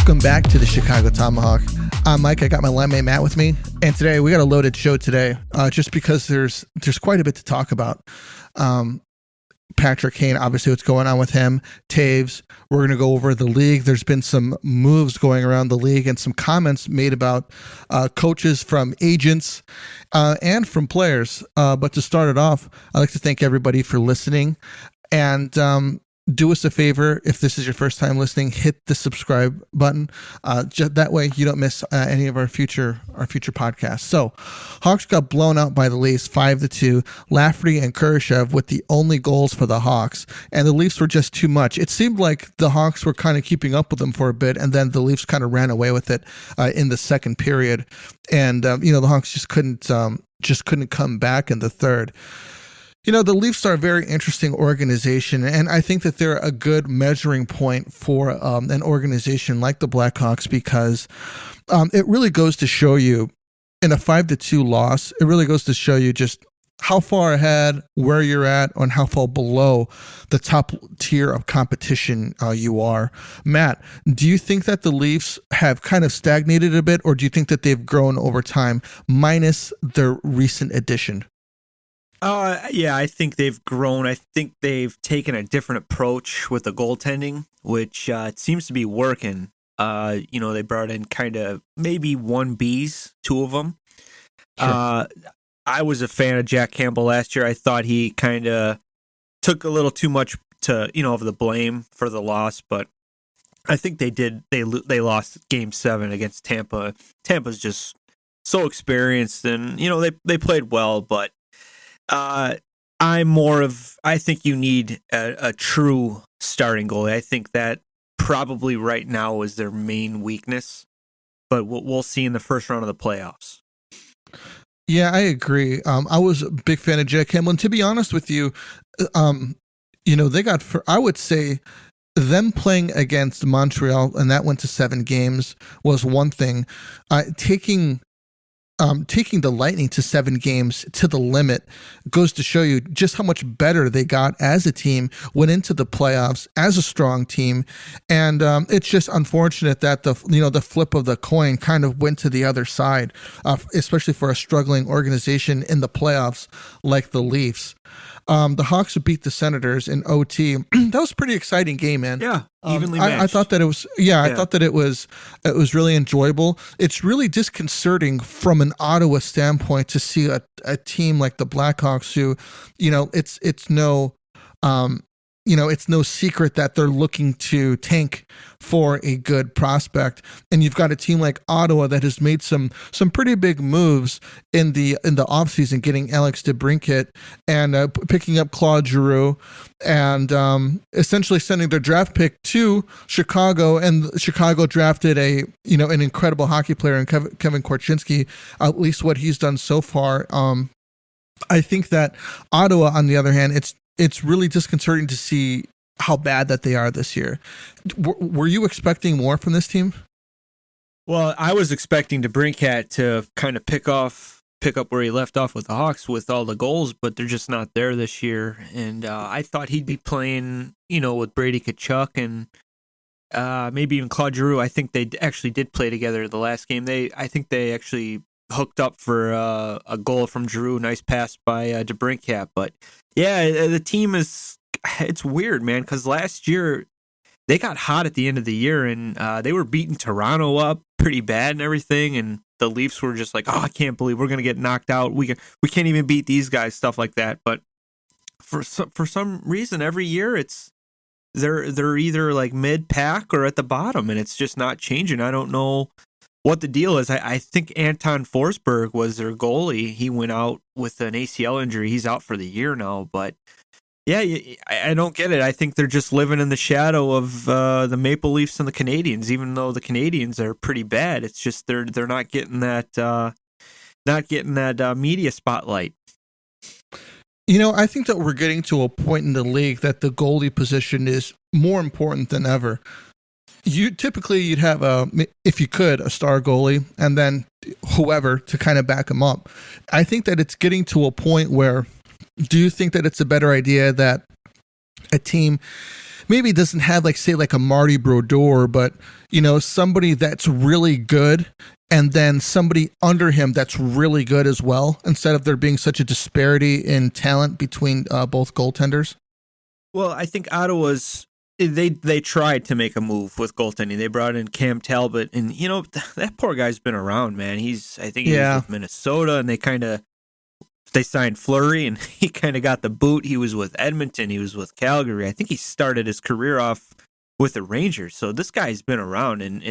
Welcome back to the Chicago Tomahawk. I'm Mike. I got my line mate Matt with me, and today we got a loaded show today. Just because there's quite a bit to talk about. Patrick Kane, obviously, what's going on with him. Toews. We're going to go over the league. There's been some moves going around the league and some comments made about coaches from agents and from players. But to start it off, I'd like to thank everybody for listening. And do us a favor, if this is your first time listening, hit the subscribe button. Just that way you don't miss any of our future podcasts. So, Hawks got blown out by the Leafs 5-2. Lafferty and Kurashev with the only goals for the Hawks, and the Leafs were just too much. It seemed like the Hawks were kind of keeping up with them for a bit, and then the Leafs kind of ran away with it in the second period. And the Hawks just couldn't come back in the third. The Leafs are a very interesting organization, and I think that they're a good measuring point for an organization like the Blackhawks because it really goes to show you, in a 5-2 loss, it really goes to show you just how far ahead, where you're at, and how far below the top tier of competition you are. Matt, do you think that the Leafs have kind of stagnated a bit, or do you think that they've grown over time, minus their recent addition? Yeah, I think they've grown. I think they've taken a different approach with the goaltending, which it seems to be working. They brought in kind of maybe 1Bs, two of them. Sure. I was a fan of Jack Campbell last year. I thought he kind of took a little too much of the blame for the loss, but I think they did. They lost Game 7 against Tampa. Tampa's just so experienced, and they played well, but. I think you need a true starting goalie. I think that probably right now is their main weakness, but we'll see in the first round of the playoffs. Yeah, I agree. I was a big fan of Jack Campbell, and to be honest with you, they got, I would say, them playing against Montreal, and that went to 7 games, was one thing. Taking the Lightning to 7 games to the limit goes to show you just how much better they got as a team, went into the playoffs as a strong team. And it's just unfortunate that the flip of the coin kind of went to the other side, especially for a struggling organization in the playoffs like the Leafs. The Hawks beat the Senators in OT. That was a pretty exciting game, man. Yeah, evenly matched. I thought that it was. Yeah, I thought that it was really enjoyable. It's really disconcerting from an Ottawa standpoint to see a team like the Blackhawks, who, it's no. It's no secret that they're looking to tank for a good prospect, and you've got a team like Ottawa that has made some pretty big moves in the offseason, getting Alex DeBrincat and picking up Claude Giroux, and essentially sending their draft pick to Chicago, and Chicago drafted an incredible hockey player in Kevin Korchinski. At least what he's done so far. I think that Ottawa, on the other hand, it's really disconcerting to see how bad that they are this year. Were you expecting more from this team? Well, I was expecting DeBrincat to kind of pick up where he left off with the Hawks with all the goals, but they're just not there this year. And I thought he'd be playing, with Brady Tkachuk and maybe even Claude Giroux. I think they actually did play together the last game. I think they actually hooked up for a goal from Giroux. Nice pass by DeBrincat, but. Yeah, the team it's weird, man, because last year they got hot at the end of the year, and they were beating Toronto up pretty bad and everything, and the Leafs were just like, oh, I can't believe we're going to get knocked out. We can't even beat these guys, stuff like that. But for some reason, every year they're either like mid-pack or at the bottom, and it's just not changing. I don't know what the deal is. I think Anton Forsberg was their goalie. He went out with an ACL injury. He's out for the year now. But yeah, I don't get it. I think they're just living in the shadow of the Maple Leafs and the Canadiens. Even though the Canadiens are pretty bad, it's just they're not getting that media spotlight. I think that we're getting to a point in the league that the goalie position is more important than ever. You'd have if you could, a star goalie, and then whoever to kind of back him up. I think that it's getting to a point where, do you think that it's a better idea that a team maybe doesn't have like, say, like a Marty Brodeur, but somebody that's really good, and then somebody under him that's really good as well, instead of there being such a disparity in talent between both goaltenders? Well, I think Ottawa's they tried to make a move with goaltending. They brought in Cam Talbot, and that poor guy's been around, man. I think he was with Minnesota, and they signed Fleury, and he kind of got the boot. He was with Edmonton. He was with Calgary. I think he started his career off with the Rangers. So this guy's been around, and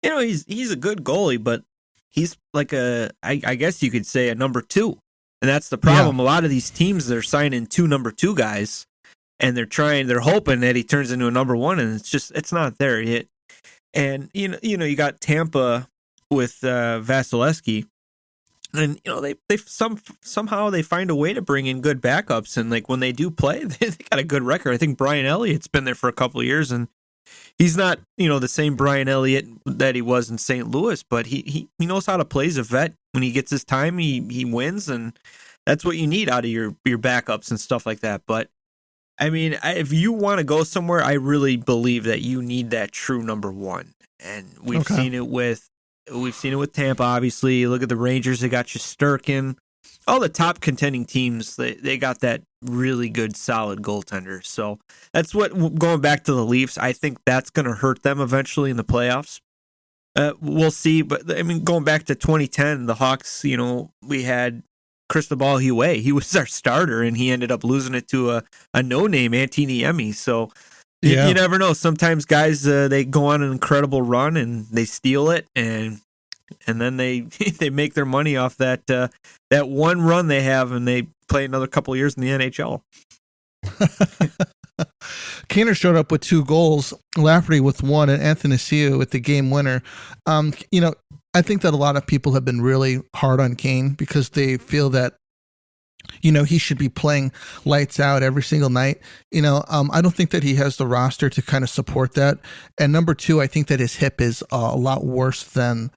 he's a good goalie, but he's like I guess you could say a number two, and that's the problem. Yeah. A lot of these teams, they're signing 2 number 2 guys, and they're hoping that he turns into a number 1, and it's not there yet. And you got Tampa with Vasilevsky. And they somehow they find a way to bring in good backups, and like when they do play, they got a good record. I think Brian Elliott's been there for a couple of years, and he's not the same Brian Elliott that he was in St. Louis, but he knows how to play as a vet. When he gets his time, he wins, and that's what you need out of your backups and stuff like that. But I mean, if you want to go somewhere, I really believe that you need that true number 1, and we've seen it with. We've seen it with Tampa, obviously. Look at the Rangers. They got Shesterkin. All the top contending teams, they got that really good, solid goaltender. So that's what, going back to the Leafs, I think that's going to hurt them eventually in the playoffs. We'll see. But, I mean, going back to 2010, the Hawks, we had Cristobal Huet. He was our starter, and he ended up losing it to a no-name, Antoni Niemi. So you never know. Sometimes guys, they go on an incredible run and they steal it, and then they make their money off that one run they have, and they play another couple of years in the NHL. Kaner showed up with 2 goals, Lafferty with 1, and Anthony Siu with the game winner. I think that a lot of people have been really hard on Kane because they feel that he should be playing lights out every single night. I don't think that he has the roster to kind of support that. And number 2, I think that his hip is a lot worse than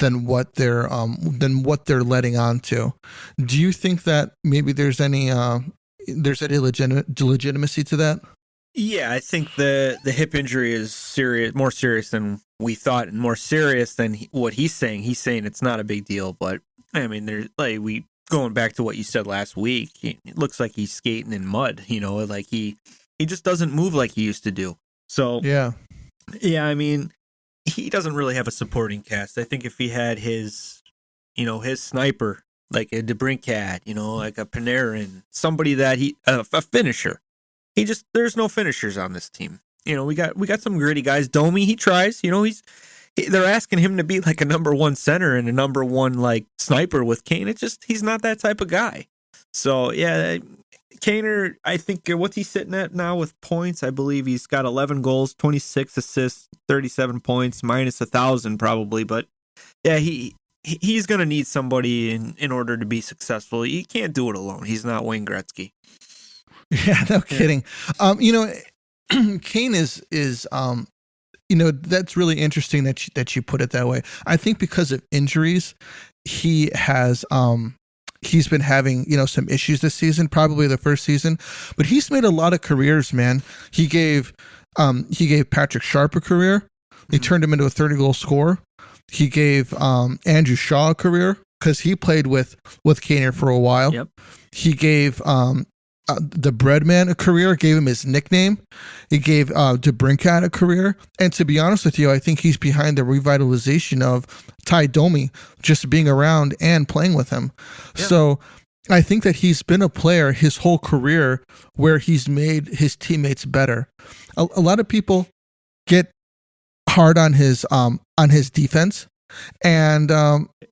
what they're letting on to. Do you think that maybe there's any legitimacy to that? Yeah, I think the hip injury is serious, more serious than we thought, and more serious than what he's saying. He's saying it's not a big deal, but I mean, there's going back to what you said last week, it looks like he's skating in mud, like he just doesn't move like he used to do. So yeah, I mean, he doesn't really have a supporting cast. I think if he had his sniper, like a DeBrincat, like a Panarin, somebody that a finisher, there's no finishers on this team. We got some gritty guys. Domi, he tries, they're asking him to be like a number 1 center and a number 1 like sniper with Kane. He's not that type of guy. So yeah, Kaner, I think what's he sitting at now with points? I believe he's got 11 goals, 26 assists, 37 points, minus 1,000 probably. But yeah, he's going to need somebody in order to be successful. He can't do it alone. He's not Wayne Gretzky. Yeah, no kidding. Kane is that's really interesting that you put it that way. I think because of injuries, he has he's been having some issues this season, probably the first season, but he's made a lot of careers, man. He gave Patrick Sharp a career. He turned him into a 30-goal scorer. He gave Andrew Shaw a career because he played with Kaner for a while. Yep. He gave the Breadman a career, gave him his nickname. He gave DeBrincat a career. And to be honest with you, I think he's behind the revitalization of Ty Domi just being around and playing with him. Yeah. So I think that he's been a player his whole career where he's made his teammates better. A lot of people get hard on his defense. And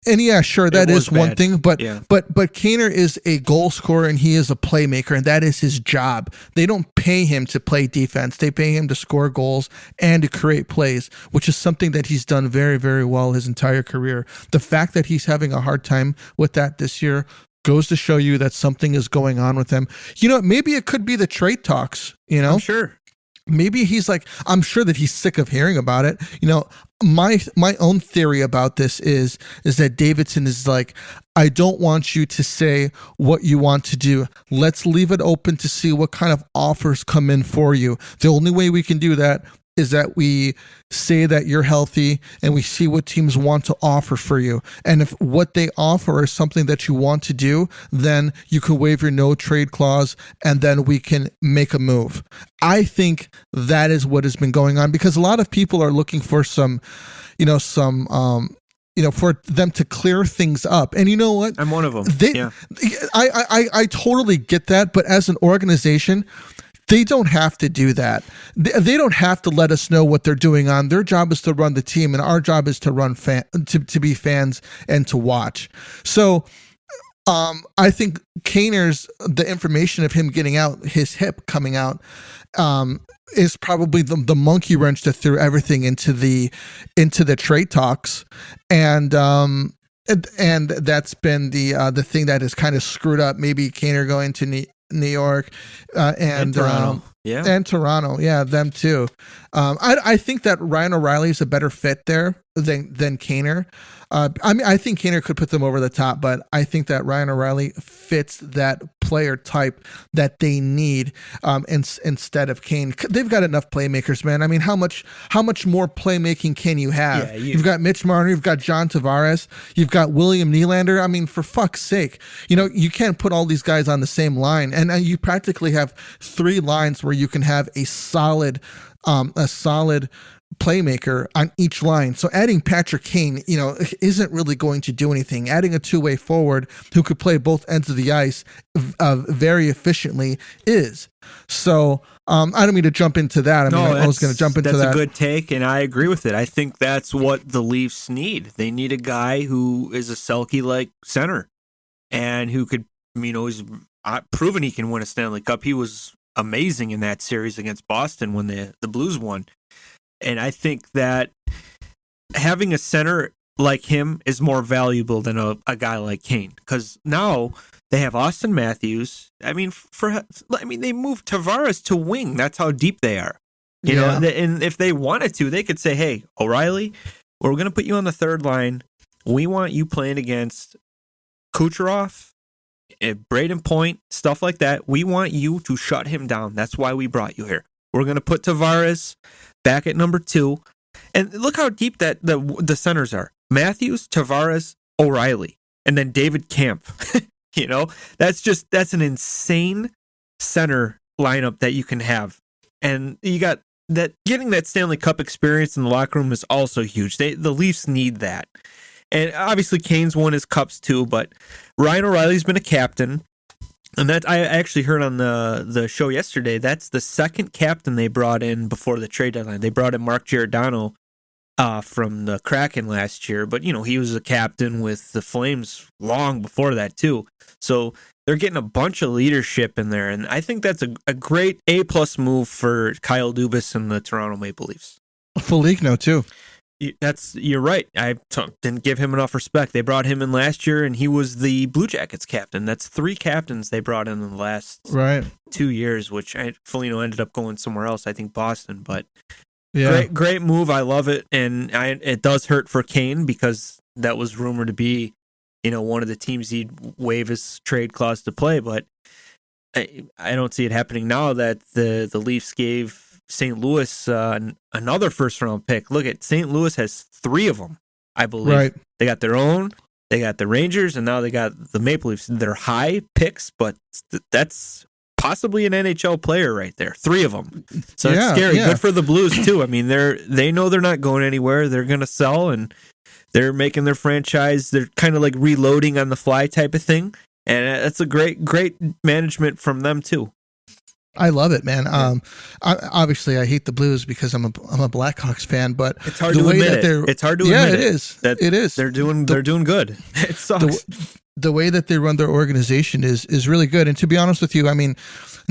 yeah, sure, that is one thing, but Kaner is a goal scorer and he is a playmaker, and that is his job. They don't pay him to play defense; they pay him to score goals and to create plays, which is something that he's done very, very well his entire career. The fact that he's having a hard time with that this year goes to show you that something is going on with him. Maybe it could be the trade talks. I'm sure. maybe he's like, I'm sure that he's sick of hearing about it. You know, my own theory about this is that Davidson is like, I don't want you to say what you want to do. Let's leave it open to see what kind of offers come in for you. The only way we can do that is that we say that you're healthy and we see what teams want to offer for you. And if what they offer is something that you want to do, then you can waive your no trade clause and then we can make a move. I think that is what has been going on, because a lot of people are looking for for them to clear things up. And you know what? I'm one of them. I totally get that. But as an organization, they don't have to do that. They don't have to let us know what they're doing on. Their job is to run the team, and our job is to run to be fans and to watch. So I think the information of him getting out, his hip coming out, is probably the monkey wrench that threw everything into the trade talks. And that's been the thing that has kind of screwed up maybe Kaner going to New York and Toronto. And Toronto. Yeah, them too. I think that Ryan O'Reilly is a better fit there than Kaner. I think Kaner could put them over the top, but I think that Ryan O'Reilly fits that player type that they need instead of Kane. They've got enough playmakers, man. I mean, how much more playmaking can you have? Yeah, you've got Mitch Marner, you've got John Tavares, you've got William Nylander. I mean, for fuck's sake, you can't put all these guys on the same line, and you practically have 3 lines where you can have a solid playmaker on each line. So adding Patrick Kane, isn't really going to do anything. Adding a 2-way forward who could play both ends of the ice very efficiently is. So I don't mean to jump into that. I was going to jump into that. That's a good take, and I agree with it. I think that's what the Leafs need. They need a guy who is a Selke-like center and who could, he's proven he can win a Stanley Cup. He was amazing in that series against Boston when the Blues won. And I think that having a center like him is more valuable than a guy like Kane, because now they have Austin Matthews. They moved Tavares to wing. That's how deep they are. You know, and if they wanted to, they could say, "Hey, O'Reilly, we're going to put you on the third line. We want you playing against Kucherov, Braden Point, stuff like that. We want you to shut him down. That's why we brought you here. We're going to put Tavares back at number 2. And look how deep that the centers are. Matthews, Tavares, O'Reilly, and then David Kampf. That's an insane center lineup that you can have. And you got that, getting that Stanley Cup experience in the locker room is also huge. The Leafs need that. And obviously Kane's won his cups too, but Ryan O'Reilly's been a captain. And that I actually heard on the show yesterday, that's the second captain they brought in before the trade deadline. They brought in Mark Giordano from the Kraken last year, but he was a captain with the Flames long before that too. So they're getting a bunch of leadership in there, and I think that's a great A+ move for Kyle Dubas and the Toronto Maple Leafs. Foligno too. You're right. I didn't give him enough respect. They brought him in last year, and he was the Blue Jackets captain. That's 3 captains they brought in the last 2 years, which Foligno ended up going somewhere else. I think Boston, but great move. I love it, and it does hurt for Kane because that was rumored to be, one of the teams he'd waive his trade clause to play. But I don't see it happening now that the Leafs gave St. Louis another first-round pick. Look at St. Louis has 3 of them, I believe. Right. They got their own, they got the Rangers, and now they got the Maple Leafs. They're high picks, but that's possibly an NHL player right there. 3 of them. So it's scary. Good for the Blues too. I mean, they know they're not going anywhere. They're going to sell, and they're making their franchise. They're kind of like reloading on the fly type of thing, and that's a great management from them too. I love it, man. Obviously, I hate the Blues because I'm a Blackhawks fan, but it's hard to admit it. It's hard to admit it is. It is. They're doing good. It sucks. The way that they run their organization is really good. And to be honest with you, I mean,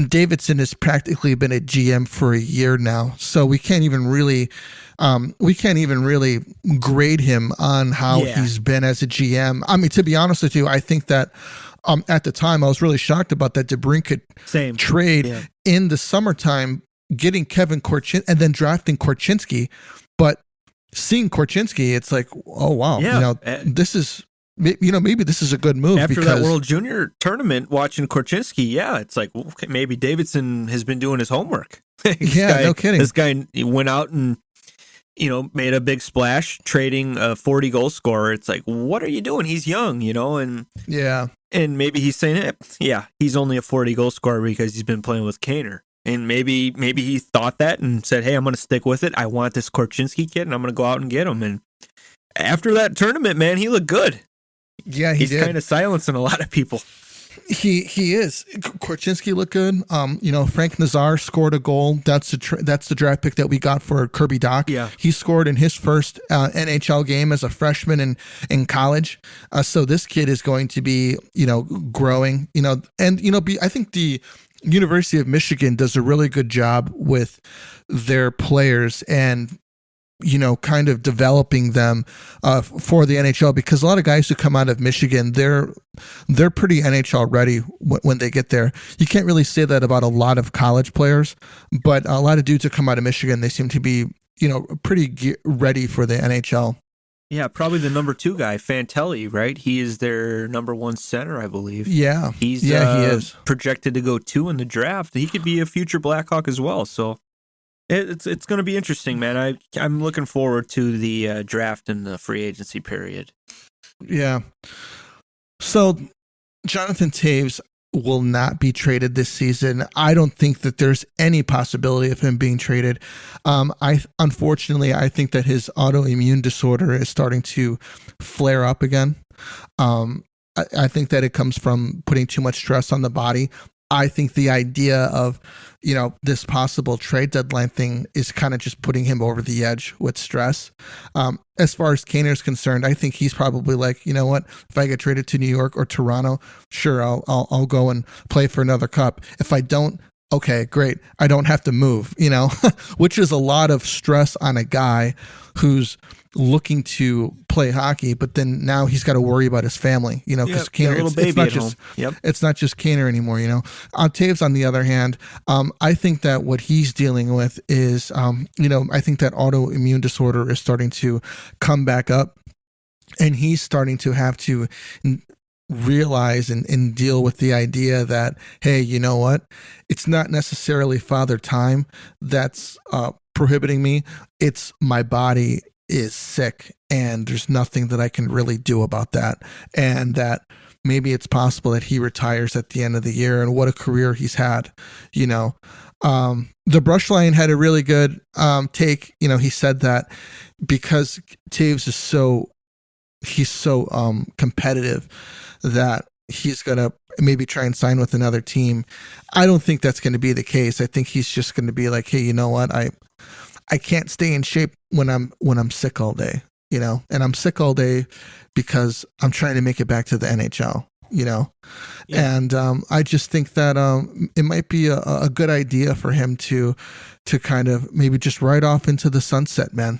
Davidson has practically been a GM for a year now, so we can't even really grade him on how he's been as a GM. I mean, to be honest with you, I think that at the time I was really shocked about that DeBrincat trade in the summertime getting Kevin Korchinski and then drafting Korchinski, but seeing Korchinski, it's like, oh wow, Yeah. This is, maybe this is a good move After because that World Junior tournament, watching Korchinski, it's like, okay, maybe Davidson has been doing his homework. no kidding. This guy went out and made a big splash, trading a 40 goal scorer. It's like, what are you doing? He's young, and and maybe he's saying, he's only a 40 goal scorer because he's been playing with Kaner. And maybe he thought that and said, hey, I'm going to stick with it. I want this Korchinski kid, and I'm going to go out and get him. And after that tournament, man, he looked good. Yeah, he's kind of silencing a lot of people. He is. Korchinski looked good. Frank Nazar scored a goal. That's the draft pick that we got for Kirby Doc. Yeah, he scored in his first NHL game as a freshman in college. So this kid is going to be growing. I think the University of Michigan does a really good job with their players and kind of developing them for the NHL, because a lot of guys who come out of Michigan, they're pretty NHL ready when they get there. You can't really say that about a lot of college players, but a lot of dudes who come out of Michigan, they seem to be pretty ready for the NHL. Yeah, probably the number 2 guy, Fantelli, right? He is their number 1 center, I believe. Yeah, he is projected to go 2 in the draft. He could be a future Blackhawk as well. So it's going to be interesting, man. I'm looking forward to the draft and the free agency period. Yeah. So Jonathan Toews will not be traded this season. I don't think that there's any possibility of him being traded. Unfortunately, I think that his autoimmune disorder is starting to flare up again. I think that it comes from putting too much stress on the body. I think the idea of, this possible trade deadline thing is kind of just putting him over the edge with stress. As far as Kaner is concerned, I think he's probably like, you know what, if I get traded to New York or Toronto, sure, I'll go and play for another cup. If I don't, okay, great. I don't have to move, which is a lot of stress on a guy who's looking to play hockey, but then now he's got to worry about his family, because Kaner, it's not just Kaner anymore, Toews, on the other hand, I think that what he's dealing with is, I think that autoimmune disorder is starting to come back up, and he's starting to have to realize and deal with the idea that, hey, you know what? It's not necessarily father time that's prohibiting me. It's my body is sick and there's nothing that I can really do about that. And that maybe it's possible that he retires at the end of the year, and what a career he's had, The Brush Line had a really good take. He said that because Toews is he's so competitive that he's going to maybe try and sign with another team. I don't think that's going to be the case. I think he's just going to be like, hey, you know what? I can't stay in shape when I'm sick all day, and I'm sick all day because I'm trying to make it back to the NHL, Yeah. And I just think that it might be a good idea for him to kind of maybe just ride off into the sunset, man.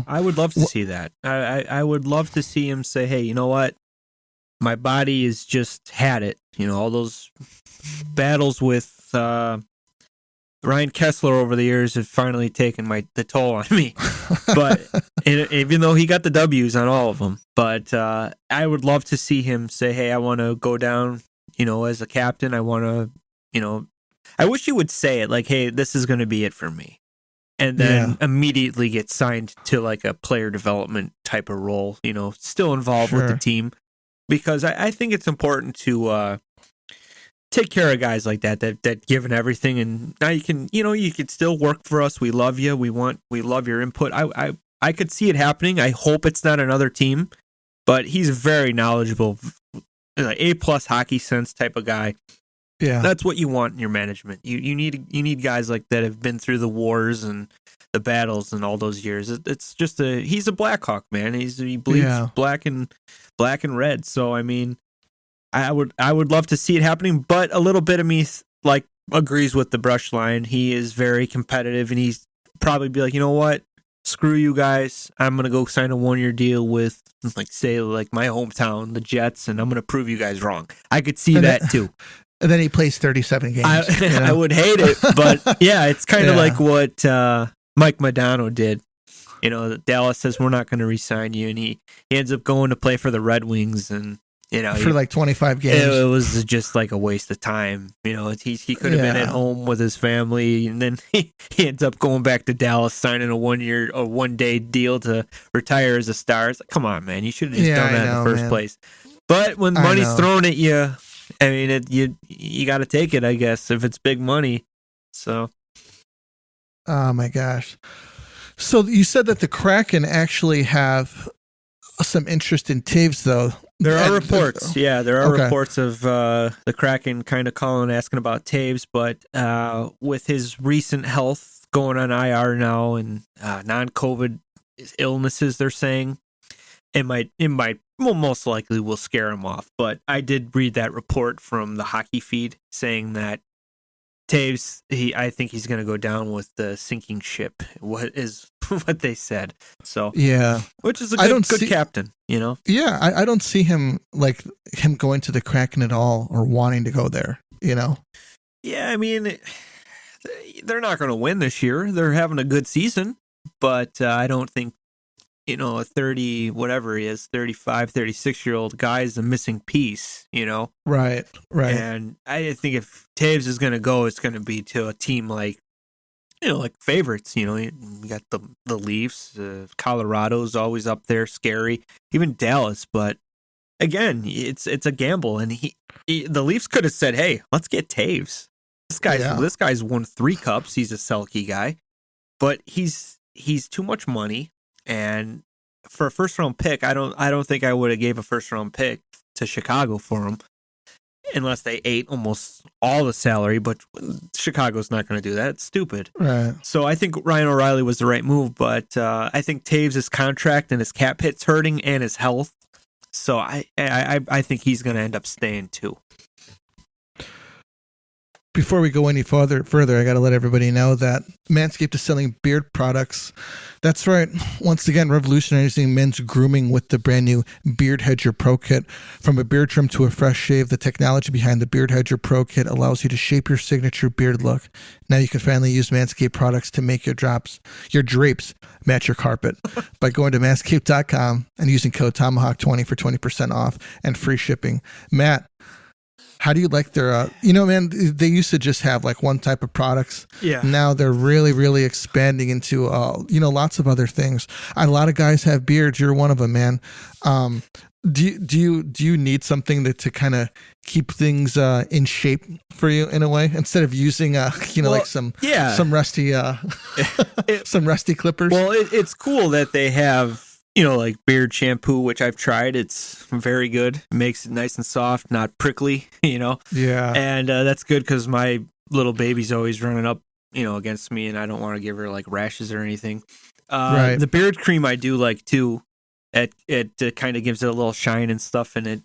I would love to see that. I would love to see him say, hey, you know what? My body has just had it. All those battles with Ryan Kessler over the years have finally taken the toll on me. But even though he got the W's on all of them, but I would love to see him say, hey, I want to go down, as a captain. I want to, I wish he would say it like, hey, this is going to be it for me. And then immediately get signed to like a player development type of role, still involved with the team. Because I think it's important to take care of guys like that given everything, and now you can still work for us. We love you. We love your input. I could see it happening. I hope it's not another team, but he's very knowledgeable, A+ hockey sense type of guy. Yeah, that's what you want in your management. You need guys like that have been through the wars and the battles and all those years. It's just he's a Blackhawk, man. He bleeds black and red. So I mean, I would love to see it happening, but a little bit of me like agrees with the Brush Line. He is very competitive, and he's probably be like, you know what, screw you guys. I'm gonna go sign a 1-year deal with my hometown, the Jets, and I'm gonna prove you guys wrong. I could see that too. And then he plays 37 games. I would hate it, but yeah, it's kind of like what Mike Modano did. Dallas says we're not going to re-sign you, and he ends up going to play for the Red Wings, and for like 25 games. It was just like a waste of time. He could have been at home with his family, and then he ends up going back to Dallas, signing a 1-day deal to retire as a star. It's like, come on, man, you should have just done that in the first place. But when money's thrown at you, I mean, you got to take it, I guess, if it's big money. So, oh my gosh! So you said that the Kraken actually have some interest in Toews, though. There are reports. There are reports of the Kraken kind of calling, asking about Toews, but with his recent health going on IR now and non-COVID illnesses, they're saying it might most likely will scare him off. But I did read that report from the hockey feed saying that Toews, I think he's going to go down with the sinking ship. What they said? So which is a good captain, Yeah, I don't see him going to the Kraken at all or wanting to go there. Yeah, I mean, they're not going to win this year. They're having a good season, but I don't think a 30 whatever he is 35, 36-year-old guy is a missing piece. Right. And I think if Toews is going to go, it's going to be to a team like favorites. You got the Leafs, Colorado's always up there, scary. Even Dallas, but again, it's a gamble. And the Leafs could have said, "Hey, let's get Toews. This guy's won 3 cups. He's a Selke guy, but he's too much money." And for a first round pick, I don't think I would have gave a first round pick to Chicago for him, unless they ate almost all the salary. But Chicago's not going to do that. It's stupid. Right. So I think Ryan O'Reilly was the right move, but I think Toews' contract and his cap hit's hurting, and his health. So I think he's going to end up staying too. Before we go any further, I got to let everybody know that Manscaped is selling beard products. That's right. Once again, revolutionizing men's grooming with the brand new Beard Hedger Pro Kit. From a beard trim to a fresh shave, the technology behind the Beard Hedger Pro Kit allows you to shape your signature beard look. Now you can finally use Manscaped products to make your drapes match your carpet by going to manscaped.com and using code Tomahawk20 for 20% off and free shipping. Matt, how do you like their, man, they used to just have like one type of products. Yeah. Now they're really, really expanding into, lots of other things. A lot of guys have beards. You're one of them, man. Do you need something to kind of keep things in shape for you in a way, instead of using, some rusty, some rusty clippers? Well, it's cool that they have, like beard shampoo, which I've tried. It's very good. It makes it nice and soft, not prickly, Yeah. And that's good because my little baby's always running up, against me, and I don't want to give her like rashes or anything. Right. The beard cream I do like too. It kind of gives it a little shine and stuff, and it,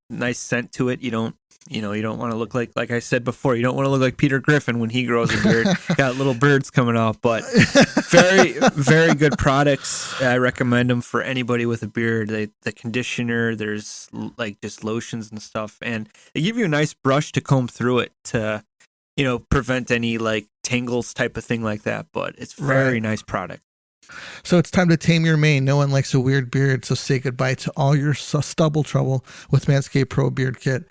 nice scent to it. You don't want to look like I said before, you don't want to look like Peter Griffin when he grows a beard. Got little birds coming off, but very, very good products. I recommend them for anybody with a beard. The conditioner, there's like just lotions and stuff, and they give you a nice brush to comb through it to, prevent any like tangles type of thing like that. But it's very nice product. So it's time to tame your mane. No one likes a weird beard, so say goodbye to all your stubble trouble with Manscaped Pro Beard Kit.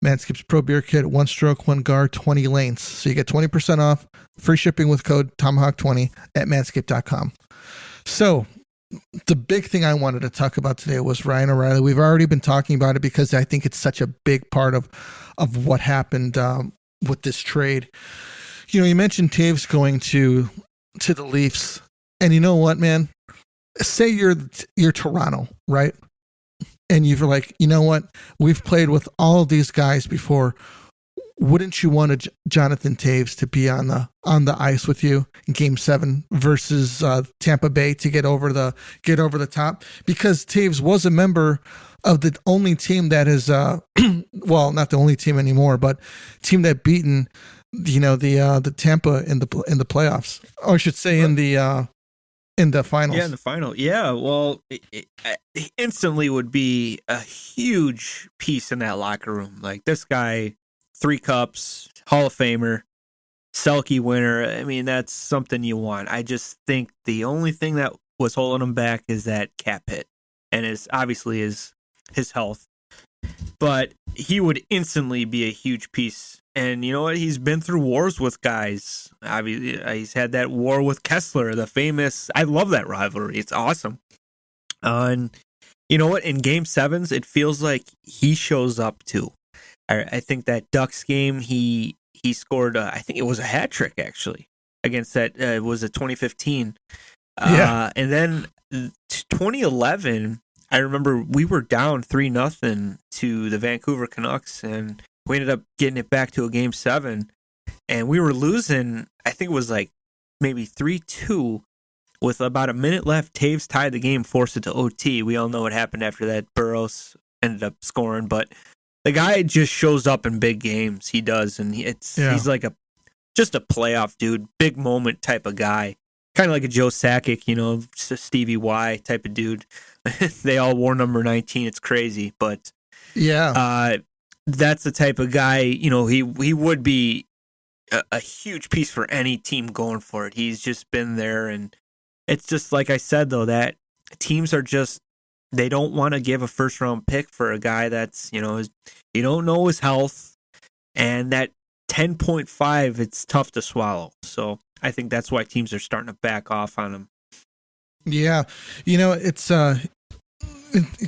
Manscaped's Pro Beard Kit, 1 stroke, 1 guard, 20 lengths. So you get 20% off, free shipping with code Tomahawk20 at manscaped.com. So the big thing I wanted to talk about today was Ryan O'Reilly. We've already been talking about it because I think it's such a big part of what happened with this trade. You mentioned Toews going to the Leafs. And you know what, man? Say you're Toronto, right? And you're like, you know what? We've played with all of these guys before. Wouldn't you want Jonathan Toews to be on the ice with you in Game 7 versus Tampa Bay to get over the top? Because Toews was a member of the only team that is, well, not the only team anymore, but team that beaten, the Tampa in the playoffs, or I should say in the finals. Yeah, in the final. Yeah, well, it instantly would be a huge piece in that locker room. Like, this guy 3 cups, Hall of Famer, Selke winner. I mean, that's something you want. I just think the only thing that was holding him back is that cap hit, and obviously his health. But he would instantly be a huge piece. And you know what? He's been through wars with guys. Obviously, he's had that war with Kessler, the famous. I love that rivalry. It's awesome. And you know what? In Game 7s, it feels like he shows up too. I think that Ducks game, he scored, I think it was a hat trick actually, against that, it was a 2015. And then 2011, I remember we were down 3-0 to the Vancouver Canucks, and we ended up getting it back to a Game 7, and we were losing, I think it was like maybe 3-2. With about a minute left, Toews tied the game, forced it to OT. We all know what happened after that. Burroughs ended up scoring, but the guy just shows up in big games. He does, and he's like just a playoff dude, big moment type of guy, kind of like a Joe Sakic, just a Stevie Y type of dude. They all wore number 19. It's crazy, but that's the type of guy. He would be a huge piece for any team going for it. He's just been there, and it's just like I said, though, that teams are just, they don't want to give a first round pick for a guy that's, you don't know his health, and that 10.5, it's tough to swallow. So I think that's why teams are starting to back off on him. Yeah. It's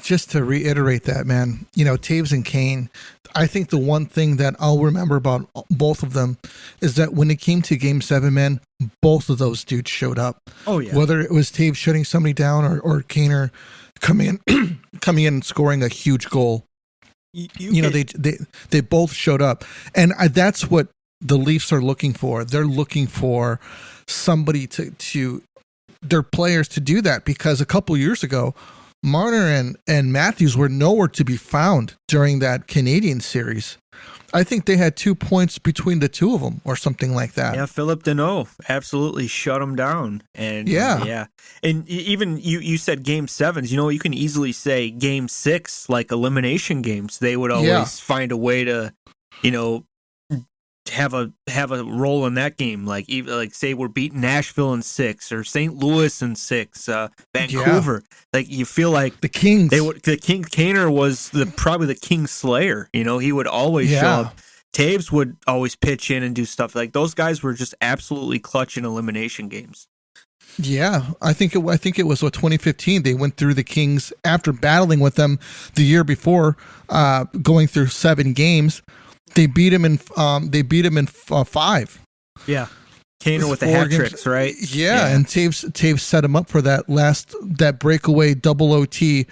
just to reiterate that, man, Toews and Kane, I think the one thing that I'll remember about both of them is that when it came to Game 7, man, both of those dudes showed up. Oh, yeah. Whether it was Toews shutting somebody down or Kaner coming in and scoring a huge goal. They both showed up. And that's what the Leafs are looking for. They're looking for somebody to their players to do that, because a couple years ago, Marner and Matthews were nowhere to be found during that Canadian series. I think they had 2 points between the two of them or something like that. Yeah, Philip Deneau absolutely shut them down. And yeah. And even you said Game 7s, you can easily say Game 6, like elimination games. They would always find a way to, have a role in that game. Like say we're beating Nashville in 6 or St. Louis in 6, Vancouver. Yeah. Like you feel like the Kings. Kaner was probably the King Slayer. He would always show up. Toews would always pitch in and do stuff. Like those guys were just absolutely clutch in elimination games. Yeah, I think it was 2015. They went through the Kings after battling with them the year before, going through 7 games. They beat him in 5. Yeah. Kaner with the hat tricks, right? Yeah, and Toews set him up for that breakaway double OT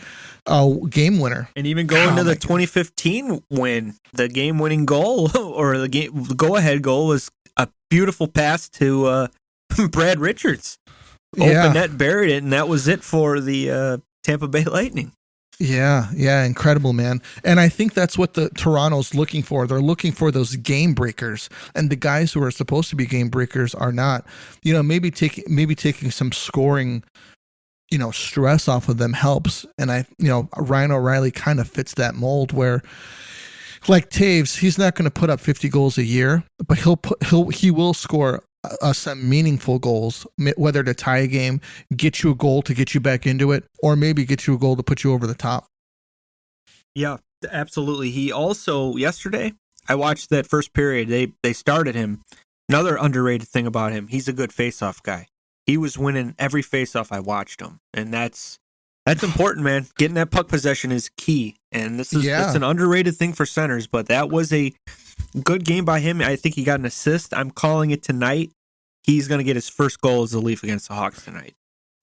game winner. And even going to the 2015 win, the game-winning goal or the go-ahead goal was a beautiful pass to Brad Richards. Open net, buried it, and that was it for the Tampa Bay Lightning. Yeah, incredible, man. And I think that's what the Toronto's looking for. They're looking for those game breakers, and the guys who are supposed to be game breakers are not. Maybe taking some scoring, stress off of them helps. And Ryan O'Reilly kind of fits that mold where, like Toews, he's not going to put up 50 goals a year, but he will score some meaningful goals, whether to tie a game, get you a goal to get you back into it, or maybe get you a goal to put you over the top. Yeah, absolutely. He also, yesterday, I watched that first period. They started him. Another underrated thing about him, he's a good face-off guy. He was winning every face-off I watched him, and that's important, man. Getting that puck possession is key, and it's an underrated thing for centers, but that was a good game by him. I think he got an assist. I'm calling it tonight. He's going to get his first goal as a Leaf against the Hawks tonight.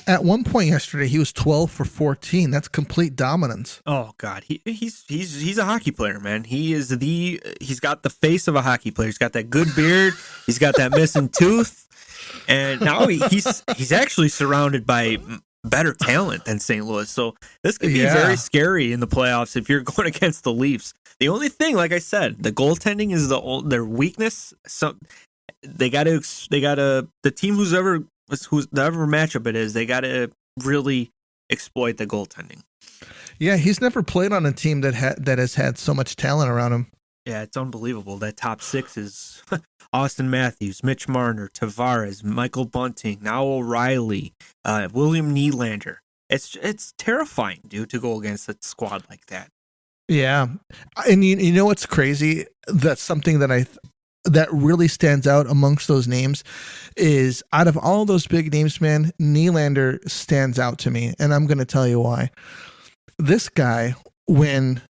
At one point yesterday, he was 12 for 14. That's complete dominance. Oh God, he's a hockey player, man. He's got the face of a hockey player. He's got that good beard. He's got that missing tooth, and now he's actually surrounded by better talent than St. Louis. So this could be very scary in the playoffs if you're going against the Leafs. The only thing, like I said, the goaltending is their weakness. So they got to the team whoever matchup it is, they got to really exploit the goaltending. Yeah, he's never played on a team that has had so much talent around him. Yeah, it's unbelievable. That top six is Austin Matthews, Mitch Marner, Tavares, Michael Bunting, now O'Reilly, William Nylander. It's terrifying, dude, to go against a squad like that. Yeah. And you know what's crazy? That's something that that really stands out amongst those names is out of all those big names, man, Nylander stands out to me. And I'm going to tell you why. This guy, when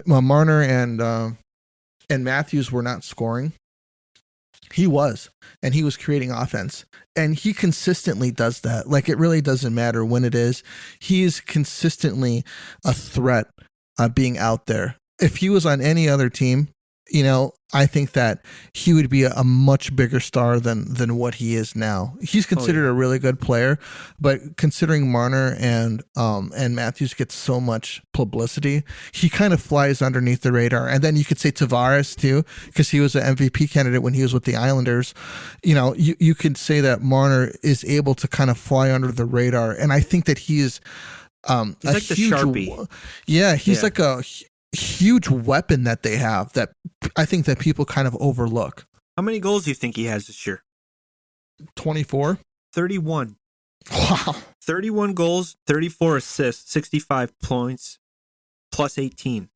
Marner and Matthews were not scoring, he was creating offense, and he consistently does that. Like, it really doesn't matter when it is. He is consistently a threat, being out there. If he was on any other team, I think that he would be a much bigger star than what he is now. He's considered a really good player, but considering Marner and Matthews get so much publicity, he kind of flies underneath the radar. And then you could say Tavares too, because he was an MVP candidate when he was with the Islanders. You could say that Marner is able to kind of fly under the radar, and I think that he's like the Sharpie. Yeah, he's like a huge weapon that they have that I think that people kind of overlook. How many goals do you think he has this year? 24? 31. Wow. 31 goals, 34 assists, 65 points, plus 18.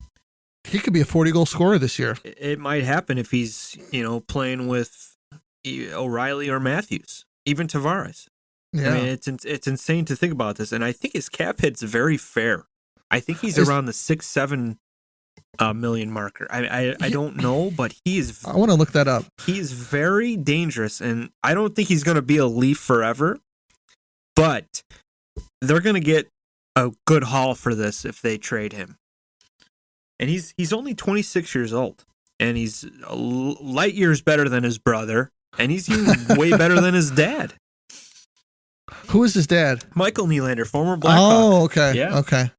He could be a 40-goal scorer this year. It might happen if he's, playing with O'Reilly or Matthews, even Tavares. Yeah. I mean, it's insane to think about this, and I think his cap hit's very fair. I think he's around the 6-7 million marker. I don't know, but he is. I want to look that up. He's very dangerous, and I don't think he's going to be a Leaf forever. But they're going to get a good haul for this if they trade him. And he's only 26 years old, and he's light years better than his brother, and he's even way better than his dad. Who is his dad? Michael Nylander, former Blackhawk. Oh, okay. Yeah. Okay.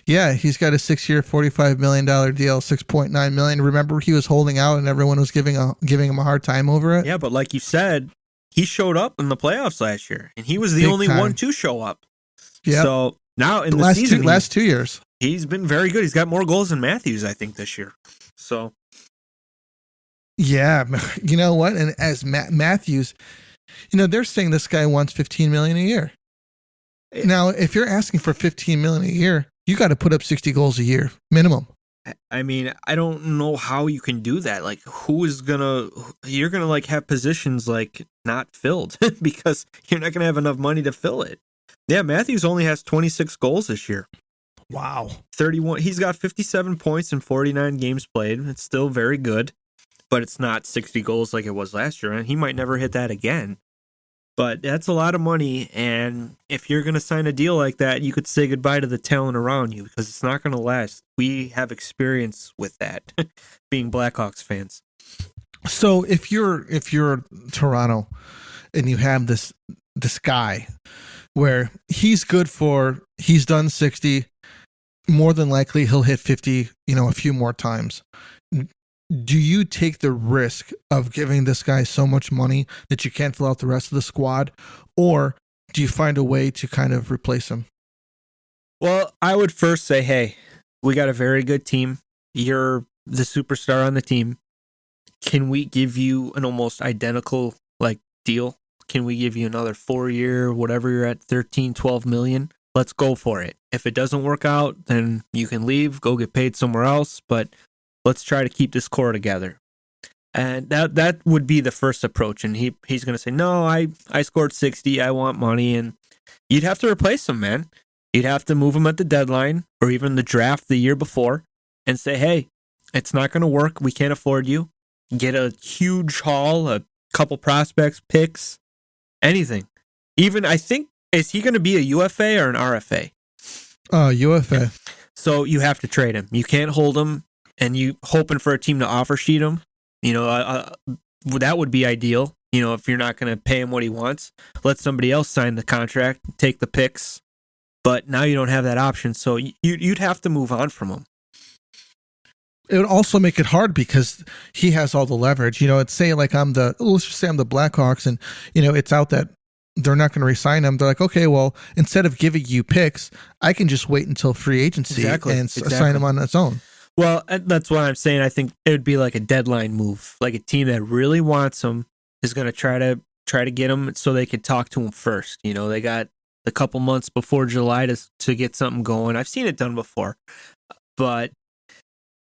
Yeah, he's got a 6-year, $45 million deal, $6.9 million. Remember, he was holding out, and everyone was giving him a hard time over it. Yeah, but like you said, he showed up in the playoffs last year, and he was the only one to show up. Yeah. So now in the season, last 2 years, he's been very good. He's got more goals than Matthews, I think, this year. So, yeah, you know what? And as Matthews, they're saying this guy wants $15 million a year. Now, if you're asking for $15 million a year, you got to put up 60 goals a year minimum. I mean, I don't know how you can do that. Like, you're gonna like have positions like not filled because you're not gonna have enough money to fill it. Yeah, Matthews only has 26 goals this year. Wow. 31. He's got 57 points in 49 games played. It's still very good, but it's not 60 goals like it was last year, and he might never hit that again. But that's a lot of money, and if you're going to sign a deal like that, you could say goodbye to the talent around you because it's not going to last. We have experience with that, being Blackhawks fans. So if you're Toronto and you have this guy where he's done 60, more than likely he'll hit 50, a few more times. Do you take the risk of giving this guy so much money that you can't fill out the rest of the squad, or do you find a way to kind of replace him? Well, I would first say, hey, we got a very good team. You're the superstar on the team. Can we give you an almost identical deal? Can we give you another 4-year, whatever you're at, 13, 12 million? Let's go for it. If it doesn't work out, then you can leave, go get paid somewhere else, but let's try to keep this core together. And that would be the first approach. And he's going to say, no, I scored 60. I want money. And you'd have to replace him, man. You'd have to move him at the deadline or even the draft the year before and say, hey, it's not going to work. We can't afford you. Get a huge haul, a couple prospects, picks, anything. Even, I think, is he going to be a UFA or an RFA? UFA. So you have to trade him. You can't hold him. And you hoping for a team to offer sheet him, that would be ideal. If you're not going to pay him what he wants, let somebody else sign the contract, take the picks. But now you don't have that option, so you'd have to move on from him. It would also make it hard because he has all the leverage. Let's say I'm the Blackhawks, and it's out that they're not going to re-sign him. They're like, okay, well, instead of giving you picks, I can just wait until free agency and sign him on its own. Well, that's what I'm saying. I think it would be like a deadline move. Like a team that really wants him is going to try to get him so they could talk to him first. You know, they got a couple months before July to get something going. I've seen it done before, but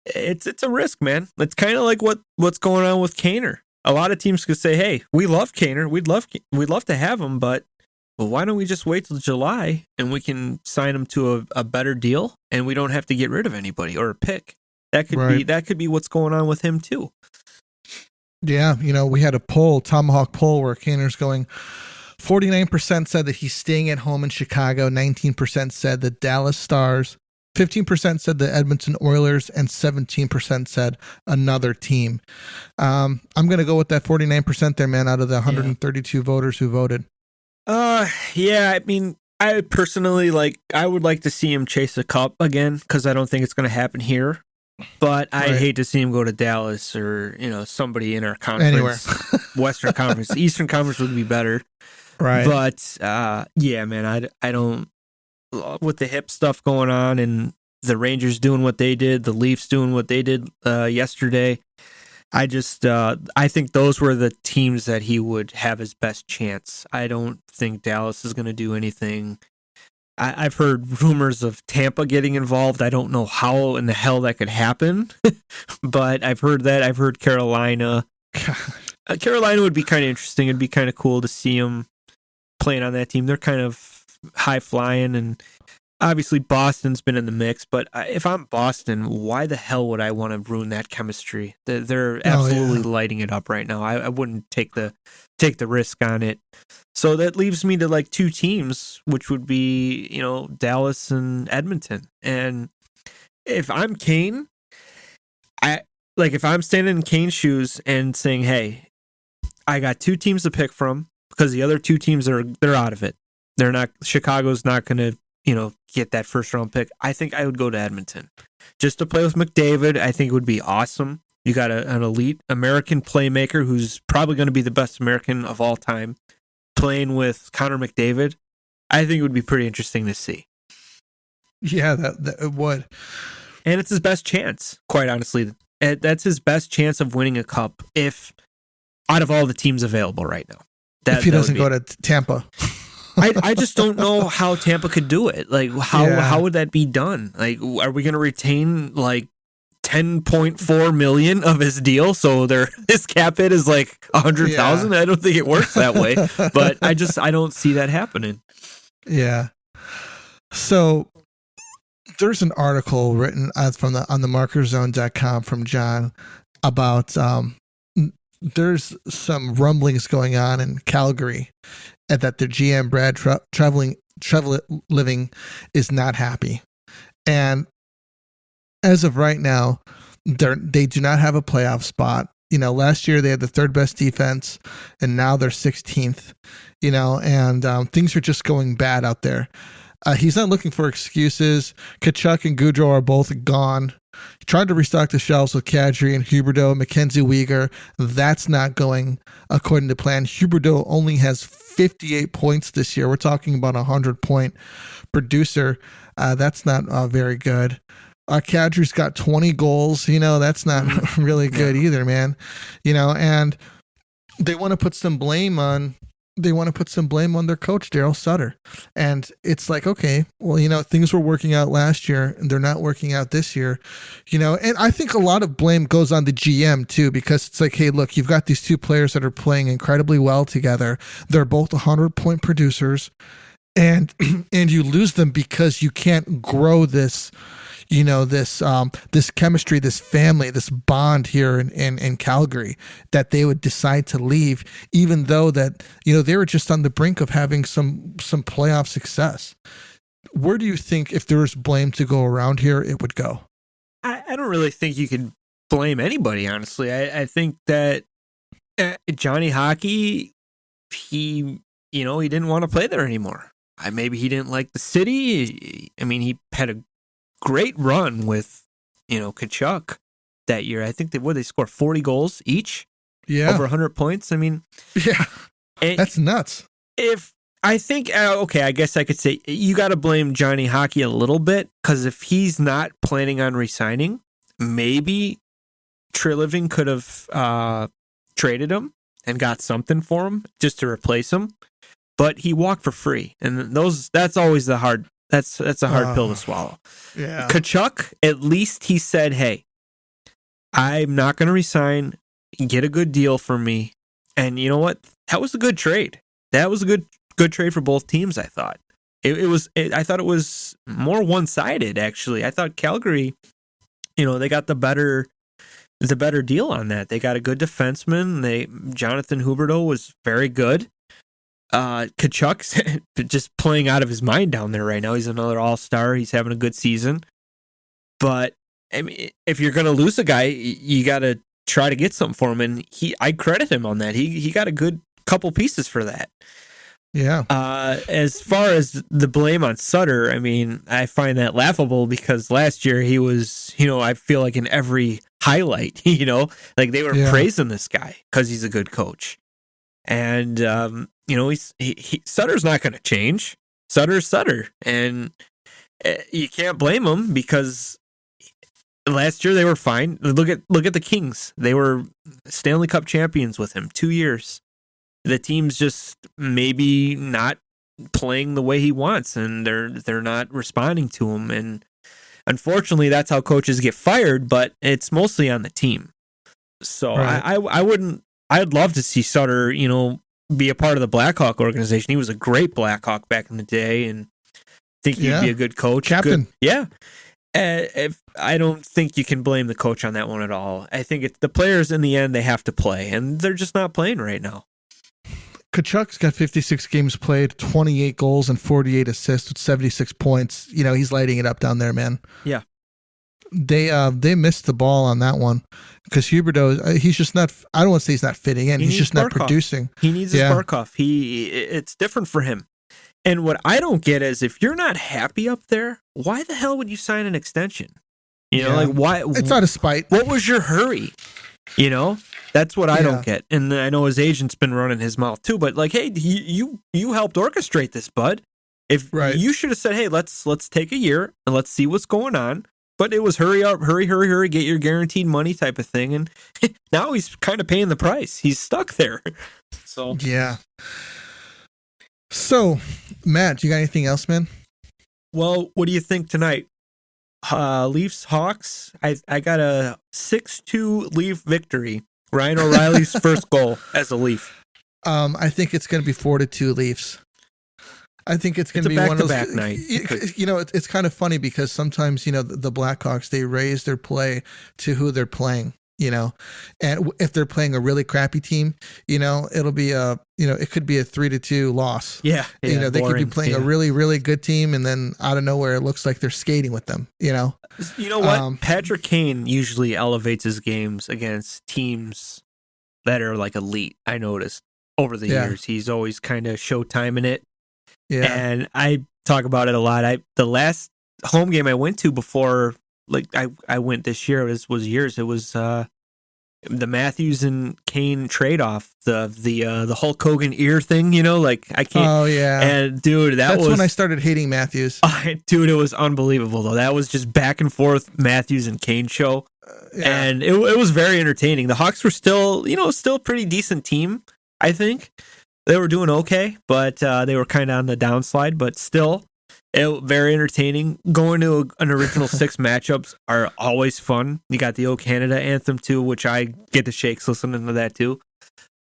it's a risk, man. It's kind of like what's going on with Kaner. A lot of teams could say, "Hey, we love Kaner. We'd love to have him, but well, why don't we just wait till July and we can sign him to a better deal and we don't have to get rid of anybody or a pick." That could be what's going on with him too. Yeah, you know, we had a poll, Tomahawk poll, where Kaner's going. 49% said that he's staying at home in Chicago. 19% said the Dallas Stars. 15% said the Edmonton Oilers, and 17% said another team. I'm going to go with that 49% there, man, out of the 132 voters who voted. Yeah, I mean, I personally I would like to see him chase a cup again because I don't think it's going to happen here. But I'd hate to see him go to Dallas or, you know, somebody in our conference. Anywhere. Western Conference. Eastern Conference would be better. Right. But, yeah, man, I don't, with the hip stuff going on and the Rangers doing what they did, the Leafs doing what they did yesterday, I think those were the teams that he would have his best chance. I don't think Dallas is going to do anything. I've heard rumors of Tampa getting involved. I don't know how in the hell that could happen, but I've heard that. I've heard Carolina. Carolina would be kind of interesting. It'd be kind of cool to see them playing on that team. They're kind of high flying, and obviously Boston's been in the mix. But if I'm Boston, why the hell would I want to ruin that chemistry? They're absolutely lighting it up right now. I wouldn't take the risk on it. So that leaves me to like two teams, which would be, you know, Dallas and Edmonton. And if I'm Kane, if I'm standing in Kane's shoes and saying, "Hey, I got two teams to pick from because the other two teams they're out of it. They're not. Chicago's not going to, you know, get that first round pick." I think I would go to Edmonton just to play with McDavid. I think it would be awesome. You got an elite American playmaker who's probably going to be the best American of all time playing with Connor McDavid. I think it would be pretty interesting to see. Yeah, that it would. And it's his best chance, quite honestly. That's his best chance of winning a cup if out of all the teams available right now. If he doesn't go to Tampa. I just don't know how Tampa could do it. Like, how would that be done? Like, are we going to retain like 10.4 million of his deal? So his cap hit is like 100,000. I don't think it works that way, but I don't see that happening. Yeah. So there's an article written on the markerzone.com from John about, there's some rumblings going on in Calgary and that their GM Brad Treliving is not happy. And as of right now, they do not have a playoff spot. You know, last year they had the third best defense, and now they're 16th. You know, and things are just going bad out there. He's not looking for excuses. Tkachuk and Gaudreau are both gone. He tried to restock the shelves with Kadri and Huberdeau, Mackenzie Weegar. That's not going according to plan. Huberdeau only has 58 points this year. We're talking about a 100-point producer. That's not very good. Kadri's got 20 goals. You know, that's not really good either, man. You know, and they want to put some blame on their coach, Daryl Sutter. And it's like, okay, well, you know, things were working out last year and they're not working out this year, you know, and I think a lot of blame goes on the GM too, because it's like, hey, look, you've got these two players that are playing incredibly well together. They're both 100-point producers, and you lose them because you can't grow this, you know, this chemistry, this family, this bond here in Calgary, that they would decide to leave, even though that, you know, they were just on the brink of having some playoff success. Where do you think, if there was blame to go around here, it would go? I don't really think you can blame anybody, honestly. I think that Johnny Hockey, he didn't want to play there anymore. Maybe he didn't like the city. I mean, he had a great run with, you know, Tkachuk that year. I think they scored 40 goals each. Yeah. Over 100 points. I mean, yeah, that's nuts. I guess I could say you got to blame Johnny Hockey a little bit, because if he's not planning on resigning, maybe Treliving could have traded him and got something for him just to replace him, but he walked for free, and that's always the hard. That's a hard pill to swallow. Yeah. Tkachuk, at least he said, "Hey, I'm not going to resign. Get a good deal for me." And you know what? That was a good trade. That was a good trade for both teams. I thought I thought it was more one-sided. Actually, I thought Calgary, they got the better deal on that. They got a good defenseman. Jonathan Huberdeau was very good. Tkachuk's just playing out of his mind down there right now. He's another all-star. He's having a good season. But I mean, if you're going to lose a guy, you got to try to get something for him. And I credit him on that. He got a good couple pieces for that. Yeah. As far as the blame on Sutter, I mean, I find that laughable because last year he was, I feel like in every highlight, like they were praising this guy because he's a good coach. And, Sutter's not going to change. Sutter's Sutter. And you can't blame him because last year they were fine. Look at the Kings. They were Stanley Cup champions with him 2 years. The team's just maybe not playing the way he wants, and they're not responding to him. And unfortunately, that's how coaches get fired. But it's mostly on the team. So right. I'd love to see Sutter, be a part of the Blackhawk organization. He was a great Blackhawk back in the day, and I think he'd be a good coach. Captain. I don't think you can blame the coach on that one at all. I think it's the players in the end, they have to play, and they're just not playing right now. Tkachuk's got 56 games played, 28 goals and 48 assists with 76 points. He's lighting it up down there, man. Yeah. They missed the ball on that one because Huberdeau, he's just not, I don't want to say he's not fitting in. He's just not producing. He needs his Barkov. It's different for him. And what I don't get is if you're not happy up there, why the hell would you sign an extension? Like why? It's out of spite. What was your hurry? That's what I don't get. And I know his agent's been running his mouth too, but like, hey, you helped orchestrate this, bud. You should have said, hey, let's take a year and let's see what's going on. But it was hurry up, hurry, get your guaranteed money type of thing. And now he's kind of paying the price. He's stuck there. So yeah. So, Matt, you got anything else, man? Well, what do you think tonight? Leafs, Hawks. I got a 6-2 Leaf victory. Ryan O'Reilly's first goal as a Leaf. I think it's going to be 4-2 Leafs. I think it's going to be one of those back-to-back night. It's kind of funny because sometimes the Blackhawks, they raise their play to who they're playing. And if they're playing a really crappy team, it'll be it could be a 3-2 loss. Yeah. They could be playing a really, really good team, and then out of nowhere, it looks like they're skating with them. You know what? Patrick Kane usually elevates his games against teams that are like elite. I noticed over the years, he's always kind of showtime in it. Yeah. And I talk about it a lot. The last home game I went to before, like I went this year, was years. It was the Matthews and Kane trade off, the Hulk Hogan ear thing. I can't. Oh yeah. And dude, that's when I started hating Matthews. Dude, it was unbelievable though. That was just back and forth Matthews and Kane show, and it was very entertaining. The Hawks were still a pretty decent team. I think they were doing okay, but they were kind of on the downslide. But still, very entertaining. Going to an original six matchups are always fun. You got the O Canada anthem too, which I get the shakes listening to that too.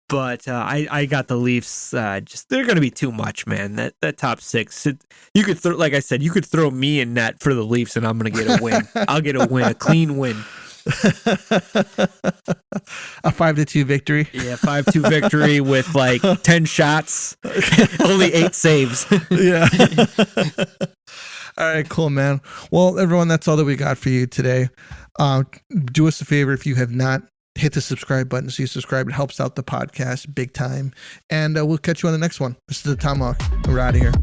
But I got the Leafs. They're going to be too much, man. That top six. You could like I said, you could throw me in net for the Leafs, and I'm going to get a win. I'll get a win, a clean win. A 5-2 victory. Yeah, 5-2 victory with like 10 shots, only 8 saves. Yeah. All right, cool, man. Well, everyone, that's all that we got for you today. Do us a favor if you have not. Hit the subscribe button so you subscribe. It helps out the podcast big time. And we'll catch you on the next one. This is the Tomahawk. We're out of here.